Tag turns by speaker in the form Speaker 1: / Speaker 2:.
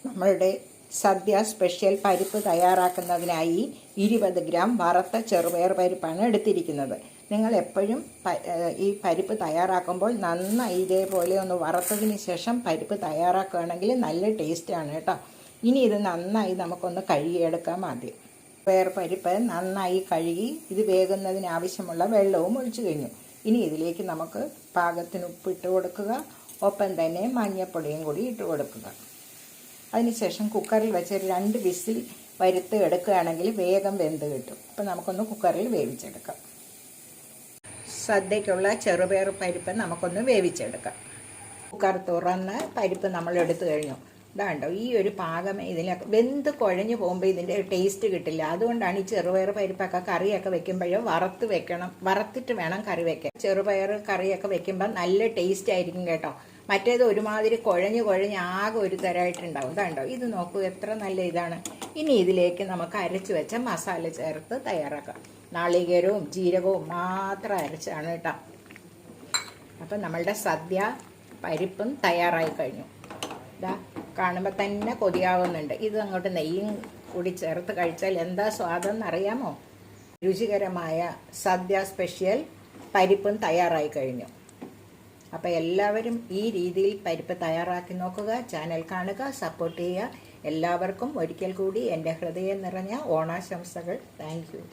Speaker 1: നമ്മളുടെ സദ്യ സ്പെഷ്യൽ പരിപ്പ് തയ്യാറാക്കുന്നതിനായി 20 ഗ്രാം വറുത്ത ചെറുപയർ പരിപ്പാണ് എടുത്തിരിക്കുന്നത്. നിങ്ങൾ എപ്പോഴും ഈ പരിപ്പ് തയ്യാറാക്കുമ്പോൾ നന്നായി ഇതേപോലെ ഒന്ന് വറുത്തതിന് ശേഷം പരിപ്പ് തയ്യാറാക്കുകയാണെങ്കിൽ നല്ല ടേസ്റ്റാണ് കേട്ടോ. ഇനി ഇത് നന്നായി നമുക്കൊന്ന് കഴുകിയെടുക്കാം. ആദ്യം പരിപ്പ് നന്നായി കഴുകി ഇത് വേകുന്നതിന് ആവശ്യമുള്ള വെള്ളവും ഒഴിച്ചു കഴിഞ്ഞു. ഇനി ഇതിലേക്ക് നമുക്ക് പാകത്തിന് ഉപ്പിട്ട് കൊടുക്കുക. ഒപ്പം തന്നെ മഞ്ഞൾപ്പൊടിയും കൂടി ഇട്ട് കൊടുക്കുക. അതിനുശേഷം കുക്കറിൽ വെച്ച് 2 വിസിൽ വരുത്ത് എടുക്കുകയാണെങ്കിൽ വേഗം വെന്ത് കിട്ടും. അപ്പം നമുക്കൊന്ന് കുക്കറിൽ വേവിച്ചെടുക്കാം. സദ്യയ്ക്കുള്ള ചെറുപയർ പരിപ്പ് നമുക്കൊന്ന് വേവിച്ചെടുക്കാം. കുക്കർ തുറന്ന് പരിപ്പ് നമ്മൾ എടുത്തു കഴിഞ്ഞു. ഇതാണ്ടോ ഈ ഒരു പാകം ഇതിനൊക്കെ വെന്ത് കുഴഞ്ഞു പോകുമ്പോൾ ഇതിൻ്റെ ടേസ്റ്റ് കിട്ടില്ല. അതുകൊണ്ടാണ് ഈ ചെറുപയർ പരിപ്പൊക്കെ കറിയൊക്കെ വെക്കുമ്പോഴോ വറുത്തിട്ട് വേണം കറി വെക്കാൻ. ചെറുപയർ കറിയൊക്കെ വെക്കുമ്പോൾ നല്ല ടേസ്റ്റ് ആയിരിക്കും കേട്ടോ. മറ്റേത് ഒരുമാതിരി കുഴഞ്ഞ് ആകെ ഒരു തരമായിട്ടുണ്ടാവും. ഇതാണ്ടോ ഇത് നോക്കൂ എത്ര നല്ല ഇതാണ്. ഇനി ഇതിലേക്ക് നമുക്ക് അരച്ചു വെച്ച മസാല ചേർത്ത് തയ്യാറാക്കാം. നാളികേരവും ജീരകവും മാത്രം അരച്ചാണ് കേട്ടോ. അപ്പം നമ്മളുടെ സദ്യ പരിപ്പും തയ്യാറായി കഴിഞ്ഞു. ഇതാ കാണുമ്പോൾ തന്നെ കൊതിയാവുന്നുണ്ട്. ഇത് അങ്ങോട്ട് നെയ്യും കൂടി ചേർത്ത് കഴിച്ചാൽ എന്താ സ്വാദെന്ന് അറിയാമോ? രുചികരമായ സദ്യ സ്പെഷ്യൽ പരിപ്പും തയ്യാറായി കഴിഞ്ഞു. അപ്പോൾ എല്ലാവരും ഈ രീതിയിൽ പരിപ്പ് തയ്യാറാക്കി നോക്കുക. ചാനൽ കാണുക, സപ്പോർട്ട് ചെയ്യുക. എല്ലാവർക്കും ഒരിക്കൽ കൂടി എൻ്റെ ഹൃദയം നിറഞ്ഞ ഓണാശംസകൾ. Thank you.